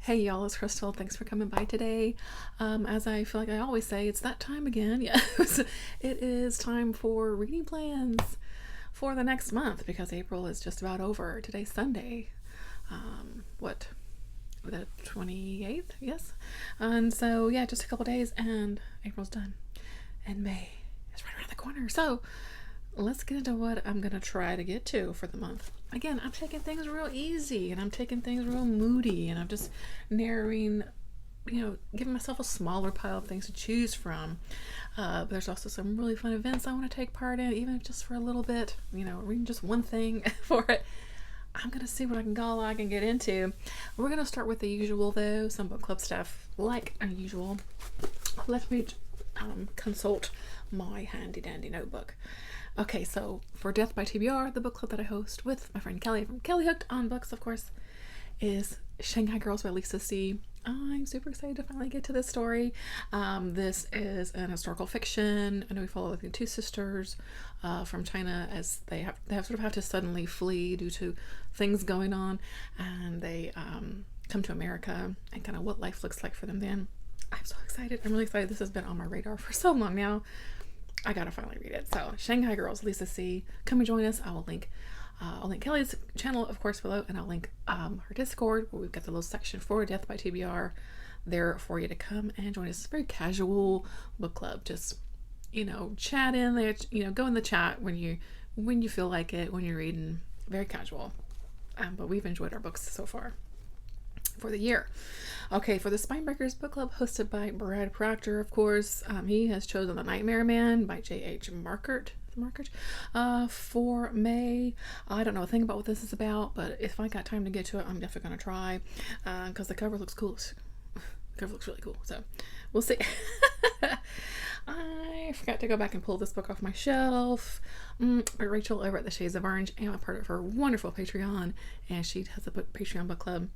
Hey y'all, it's Crystal. Thanks for coming by today. As I feel like I always say, it's that time again. Yes, it is time for reading plans for the next month because April is just about over. Today's Sunday. What? The 28th? Yes. And so, yeah, just a couple days and April's done. And May is right around the corner. So, let's get into what I'm going to try to get to for the month. Again, I'm taking things real easy and I'm taking things real moody and I'm just narrowing, giving myself a smaller pile of things to choose from. But there's also some really fun events I want to take part in, even just for a little bit, reading just one thing for it. I'm going to see what I can get into. We're going to start with the usual, though, some book club stuff like unusual. Let me consult my handy dandy notebook. Okay, so for Death by TBR, the book club that I host with my friend Kelly from Kelly Hooked on Books, of course, is Shanghai Girls by Lisa C. I'm super excited to finally get to this story. This is an historical fiction. I know we follow the two sisters from China as they have to suddenly flee due to things going on, and they come to America and kind of what life looks like for them then. I'm so excited. I'm really excited. This has been on my radar for so long now. I gotta finally read it. So, Shanghai Girls, Lisa C. Come and join us. I'll link Kelly's channel, of course, below, and I'll link her Discord, where we've got the little section for Death by TBR there for you to come and join us. It's a very casual book club. Just, chat in there, go in the chat when you feel like it, when you're reading. Very casual. But we've enjoyed our books so far for the year. Okay, for the Spinebreakers book club hosted by Brad Proctor, of course, he has chosen The Nightmare Man by J.H. Markert for May. I don't know a thing about what this is about, but if I got time to get to it, I'm definitely going to try because the cover looks cool. The cover looks really cool, so we'll see. I forgot to go back and pull this book off my shelf. But Rachel over at the Shades of Orange, and I'm a part of her wonderful Patreon, and she has a Patreon book club.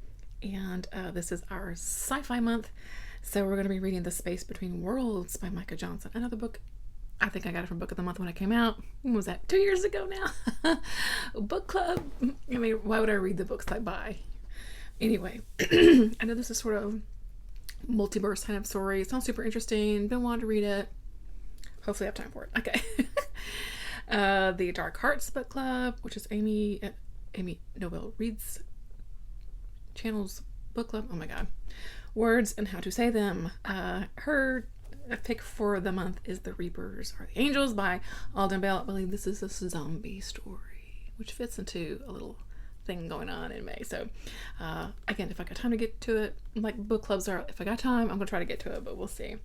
And this is our sci-fi month, so we're going to be reading The Space Between Worlds by Micah Johnson. Another book, I think I got it from Book of the Month when it came out. When was that? 2 years ago now. Book club. I mean, why would I read the books I buy? Anyway, I know this is sort of multiverse kind of story. It sounds super interesting. Been wanting to read it. Hopefully I have time for it. Okay. The Dark Hearts book club, which is Amy Noel Reed's channel's book club. Oh my god, words and how to say them. Her pick for the month is The Reapers Are the Angels by Alden Bell. I believe this is a zombie story, which fits into a little thing going on in May. So again, if I got time to get to it, like book clubs are, if I got time, I'm gonna try to get to it, but we'll see.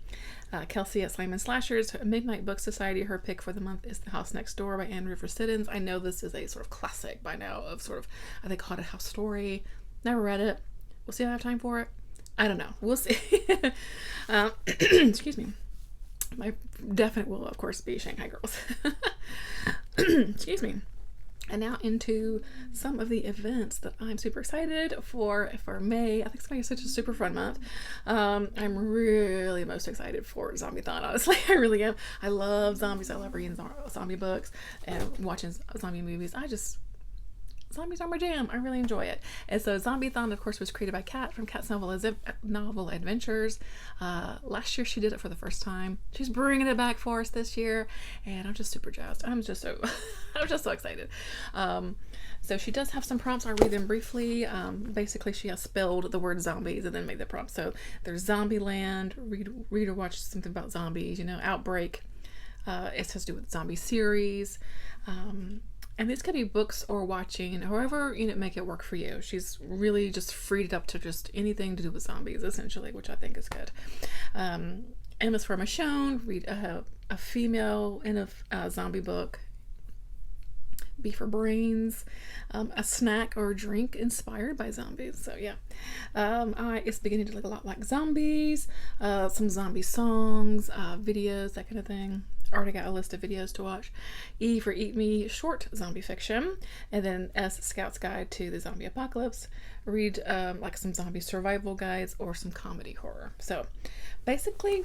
Kelsey at Simon Slasher's Midnight Book Society, her pick for the month is The House Next Door by Anne River Siddons. I know this is a sort of classic by now of sort of, I think, haunted house story. Never read it. We'll see if I have time for it. I don't know. We'll see. Excuse me. My definite will, of course, be Shanghai Girls. Excuse me. And now into some of the events that I'm super excited for May. I think it's going to be such a super fun month. I'm really most excited for Zombiethon, honestly. I really am. I love zombies. I love reading zombie books and watching zombie movies. Zombies are my jam. I really enjoy it. And so Zombiethon, of course, was created by Kat from Kat's Novel Adventures. Last year she did it for the first time. She's bringing it back for us this year, and I'm just super jazzed. I'm just so excited. So she does have some prompts. I'll read them briefly. Basically, she has spelled the word zombies and then made the prompt. So there's Zombieland, read or watch something about zombies, Outbreak. It has to do with zombie series. And these could be books or watching, however, make it work for you. She's really just freed it up to just anything to do with zombies, essentially, which I think is good. M is for Michonne, read a female in a zombie book. B for Brains, a snack or drink inspired by zombies. So yeah, I is beginning to look a lot like zombies, some zombie songs, videos, that kind of thing. Already got a list of videos to watch. E for Eat Me, short zombie fiction. And then S, Scout's Guide to the Zombie Apocalypse. Read like some zombie survival guides or some comedy horror. So basically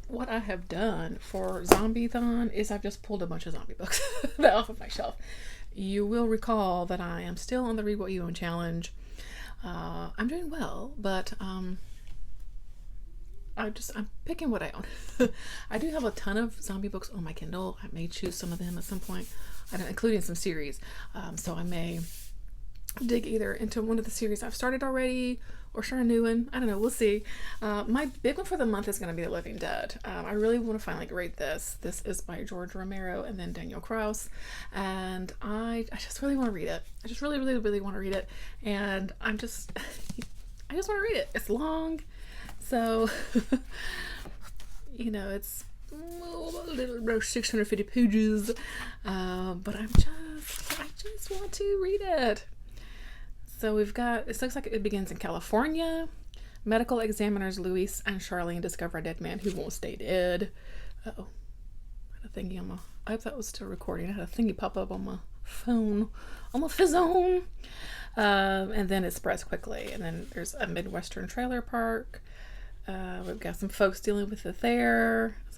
what I have done for Zombiethon is I've just pulled a bunch of zombie books off of my shelf. You will recall that I am still on the Read What You Own challenge. I'm doing well, but I'm picking what I own. I do have a ton of zombie books on my Kindle. I may choose some of them at some point, including some series. So I may dig either into one of the series I've started already or start a new one. I don't know. We'll see. My big one for the month is going to be The Living Dead. I really want to finally read this. This is by George Romero and then Daniel Kraus. And I just really want to read it. I just really, really, really want to read it. And I just want to read it. It's long. So, it's a little about 650 pages. But I just want to read it. So it looks like it begins in California. Medical examiners Luis and Charlene discover a dead man who won't stay dead. Uh-oh. I had a thingy I hope that was still recording. I had a thingy pop up on my phone, on my phone. And then it spreads quickly. And then there's a Midwestern trailer park. We've got some folks dealing with it there. It's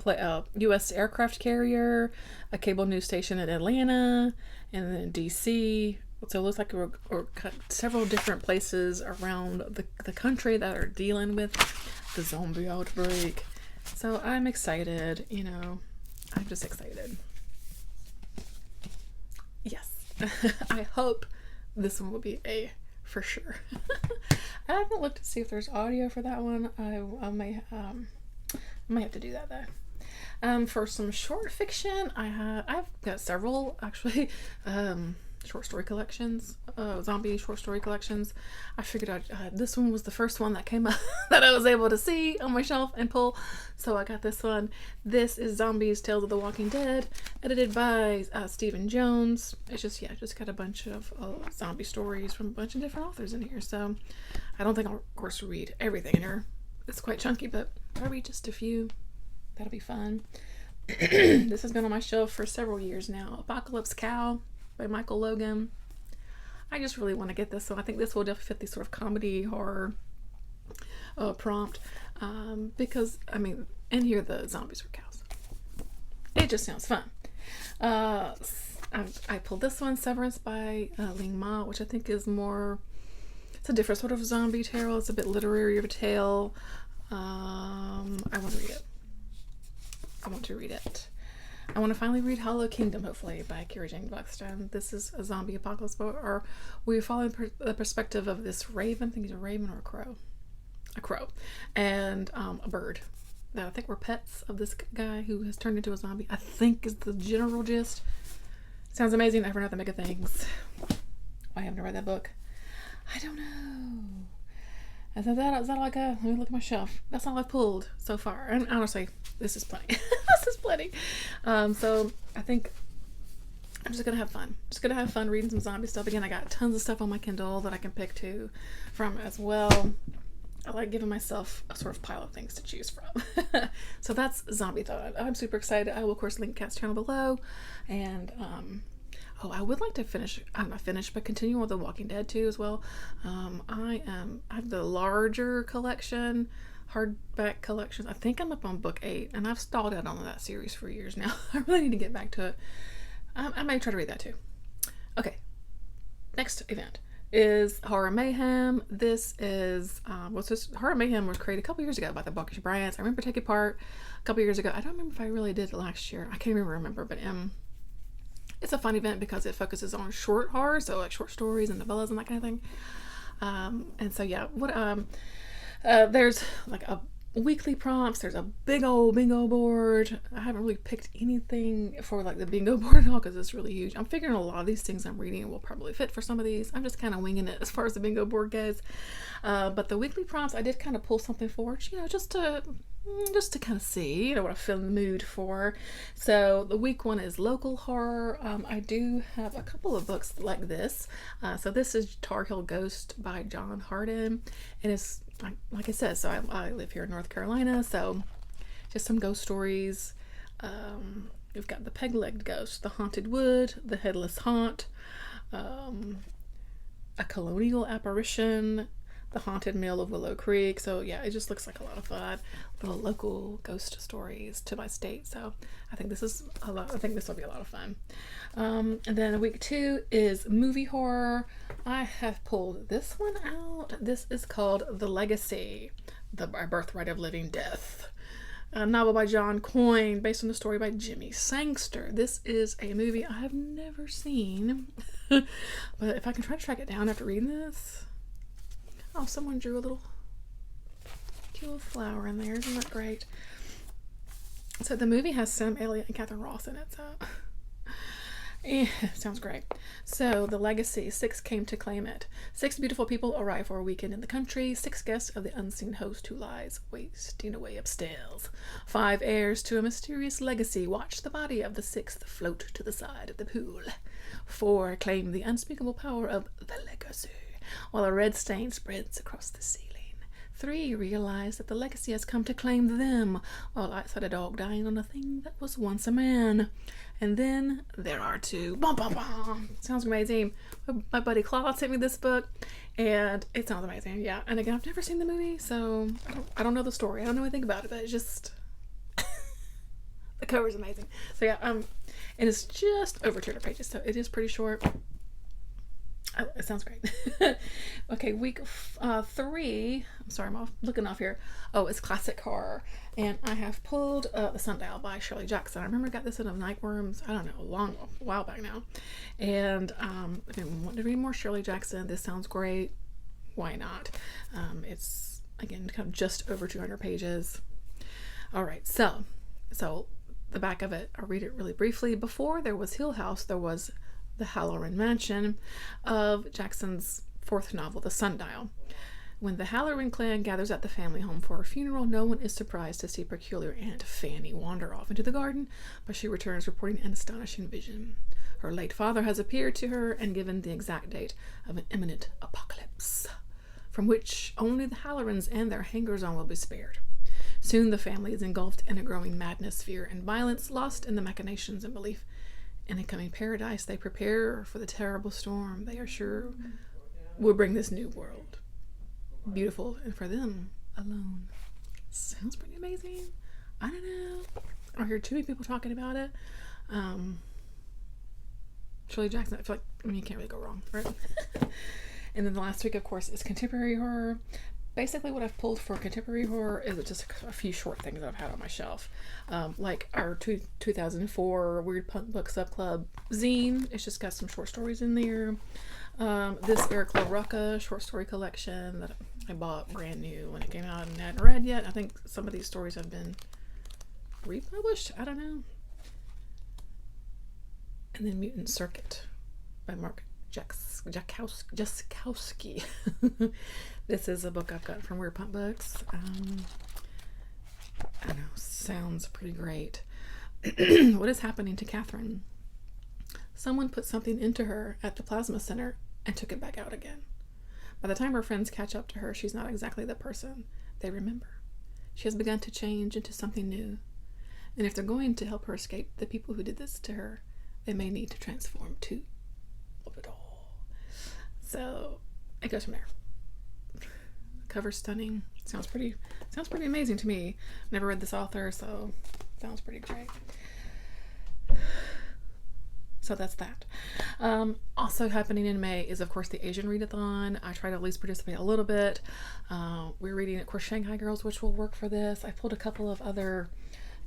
a U.S. aircraft carrier, a cable news station in Atlanta, and then D.C., so it looks like we're several different places around the country that are dealing with the zombie outbreak. So I'm excited, I'm just excited. Yes. I hope this one will be a for sure. I haven't looked to see if there's audio for that one. I may have to do that though. For some short fiction, I've got several actually. Short story collections, zombie short story collections. I figured out this one was the first one that came up that I was able to see on my shelf and pull, so I got this one. This is Zombies Tales of the Walking Dead, edited by Stephen Jones. It's just got a bunch of zombie stories from a bunch of different authors in here, so I don't think I'll of course read everything in here. It's quite chunky, but I'll read just a few. That'll be fun. This has been on my shelf for several years now. Apocalypse Cow by Michael Logan. I just really want to get this one. I think this will definitely fit the sort of comedy horror prompt, because in here the zombies are cows. It just sounds fun. I pulled this one, Severance by Ling Ma, which I think is it's a different sort of zombie tale. It's a bit literary of a tale. I want to read it. I want to finally read Hollow Kingdom, hopefully, by Kira Jane Blackstone. This is a zombie apocalypse book, or we're following the perspective of this raven. I think he's a raven or a crow. A crow. And a bird. That I think were pets of this guy who has turned into a zombie. I think is the general gist. Sounds amazing. Never know the mega things. I haven't read that book. I don't know. Is that all I got? Let me look at my shelf. That's all I've pulled so far. And honestly, this is plenty. This is plenty. So I think I'm just gonna have fun. Just gonna have fun reading some zombie stuff. Again, I got tons of stuff on my Kindle that I can pick from as well. I like giving myself a sort of pile of things to choose from. So that's Zombiethon. I'm super excited. I will of course link Kat's channel below. And I would like to continue with The Walking Dead too as well. I have the larger collection, hardback collections. I think I'm up on book 8, and I've stalled out on that series for years now. I really need to get back to it. I may try to read that too. Okay, next event is Horror Mayhem. This is Horror Mayhem was created a couple years ago by the Buckish Bryants. I remember taking part a couple years ago. I don't remember if I really did it last year. I can't even remember, but it's a fun event because it focuses on short horror, so like short stories and novellas and that kind of thing. And so yeah, there's like a weekly prompts. There's a big old bingo board. I haven't really picked anything for like the bingo board at all because it's really huge. I'm figuring a lot of these things I'm reading will probably fit for some of these. I'm just kind of winging it as far as the bingo board goes. But the weekly prompts, I did kind of pull something forward, just to kind of see, what I feel in the mood for. So the week one is local horror. I do have a couple of books like this. So this is Tar Heel Ghost by John Harden, and it's like I said, so I live here in North Carolina, so just some ghost stories. We've got the peg-legged ghost, the haunted wood, the headless haunt, a colonial apparition, the haunted mill of Willow Creek. So yeah, it just looks like a lot of fun, little local ghost stories to my state. So I think this will be a lot of fun. And then week 2 is movie horror. I have pulled this one out. This is called The Legacy, The Birthright of Living Death. A novel by John Coyne, based on the story by Jimmy Sangster. This is a movie I have never seen, but if I can try to track it down after reading this. Oh, someone drew a little cute little flower in there. Isn't that great? So the movie has Sam Elliott and Catherine Ross in it, so sounds great. So, The Legacy. 6 came to claim it. 6 beautiful people arrive for a weekend in the country. 6 guests of the unseen host who lies wasting away upstairs. 5 heirs to a mysterious legacy watch the body of the 6th float to the side of the pool. 4 claim the unspeakable power of the legacy, while a red stain spreads across the ceiling. 3 realize that the legacy has come to claim them, while outside a dog dying on a thing that was once a man. And then there are 2. Bum, bum, bum. Sounds amazing. My buddy Claude sent me this book, and it sounds amazing. Yeah, and again, I've never seen the movie, so I don't know the story. I don't know anything about it, but it's just the cover's amazing. So yeah, and it's just over 200 pages, so it is pretty short. Oh, it sounds great. Okay, week 3. I'm sorry, I'm looking off here. Oh, it's classic horror. And I have pulled The Sundial by Shirley Jackson. I remember I got this in of Nightworms, I don't know, a while back now. And I've been wanting to read more Shirley Jackson. This sounds great. Why not? It's, again, kind of just over 200 pages. All right, so the back of it, I'll read it really briefly. Before there was Hill House, there was the Halloran Mansion of Jackson's 4th novel, The Sundial. When the Halloran clan gathers at the family home for a funeral, no one is surprised to see peculiar Aunt Fanny wander off into the garden, but she returns reporting an astonishing vision. Her late father has appeared to her and given the exact date of an imminent apocalypse, from which only the Hallorans and their hangers-on will be spared. Soon the family is engulfed in a growing madness, fear, and violence, lost in the machinations and belief in a coming paradise. They prepare for the terrible storm they are sure will bring this new world, beautiful and for them alone. Sounds pretty amazing. I don't know. I hear too many people talking about it. Shirley Jackson, I feel like you can't really go wrong, right? And then the last week, of course, is contemporary horror. Basically, what I've pulled for contemporary horror is just a few short things that I've had on my shelf. Like our 2004 Weird Punk Book Subclub zine. It's just got some short stories in there. This Eric LaRocca short story collection that I bought brand new when it came out and hadn't read yet. I think some of these stories have been republished. I don't know. And then Mutant Circuit by Mark Jaskowski. This is a book I've got from Weird Punk Books. I know, sounds pretty great. What is happening to Catherine? Someone put something into her at the plasma center and took it back out again. By the time her friends catch up to her, she's not exactly the person they remember. She has begun to change into something new. And if they're going to help her escape the people who did this to her, they may need to transform too. Of it all. So it goes from there. Cover stunning. Sounds pretty amazing to me. Never read this author, so sounds pretty great. So that's that. Also happening in May is, of course, the Asian Readathon. I try to at least participate a little bit. We're reading, of course, Shanghai Girls, which will work for this. I pulled a couple of other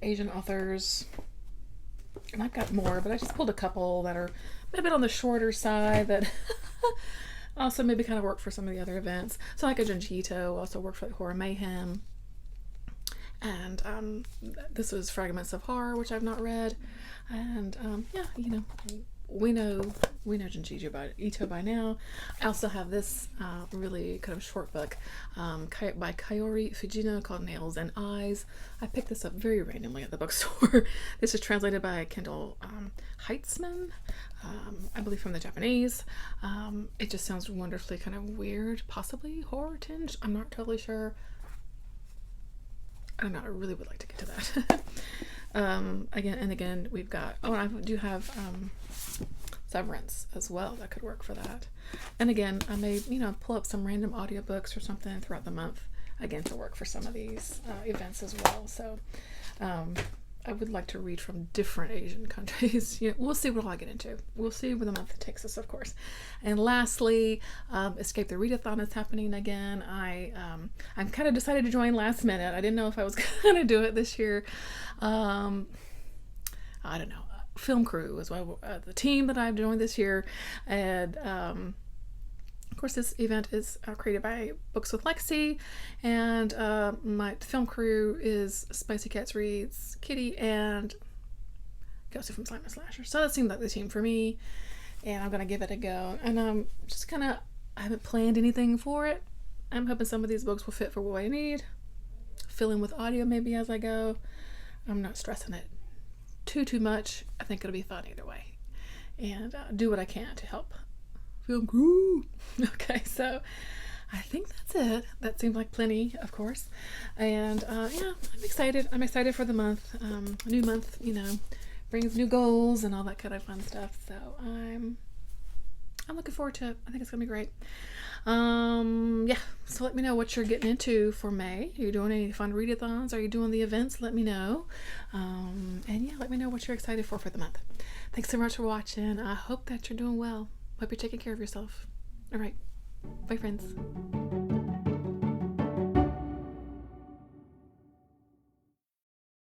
Asian authors, and I've got more, but I just pulled a couple that are a bit on the shorter side that also maybe kind of work for some of the other events. So like a Junji Ito also worked for Horror Mayhem. And this was Fragments of Horror, which I've not read. And yeah, you know, we know Junji Ito by now. I also have this really kind of short book by Kaori Fujino called Nails and Eyes. I picked this up very randomly at the bookstore. This is translated by Kendall Heitzman, I believe from the Japanese. It just sounds wonderfully kind of weird, possibly horror tinged. I'm not totally sure. I don't know, I really would like to get to that. Again, we've got, and I do have Severance as well that could work for that. And again, I may, pull up some random audiobooks or something throughout the month, again, to work for some of these events as well. So, I would like to read from different Asian countries. We'll see what all I get into. We'll see where the month takes us, of course. And lastly, Escape the Readathon is happening again. I'm kind of decided to join last minute. I didn't know if I was going to do it this year. I don't know. Film crew is the team that I've joined this year, and of course, this event is created by Books with Lexi, and my film crew is Spicy Cats Reads, Kitty, and Ghosty from Slime and Slasher. So that seemed like the team for me, and I'm going to give it a go. And I'm just I haven't planned anything for it. I'm hoping some of these books will fit for what I need. Fill in with audio maybe as I go. I'm not stressing it too much. I think it'll be fun either way. And do what I can to help film crew. Okay, so I think that's it. That seems like plenty, of course. And yeah, I'm excited. I'm excited for the month. A new month, brings new goals and all that kind of fun stuff. So I'm looking forward to it. I think it's gonna be great. Yeah, so let me know what you're getting into for May. Are you doing any fun readathons? Are you doing the events? Let me know. And yeah, let me know what you're excited for the month. Thanks so much for watching. I hope that you're doing well. Hope you're taking care of yourself. All right. Bye, friends.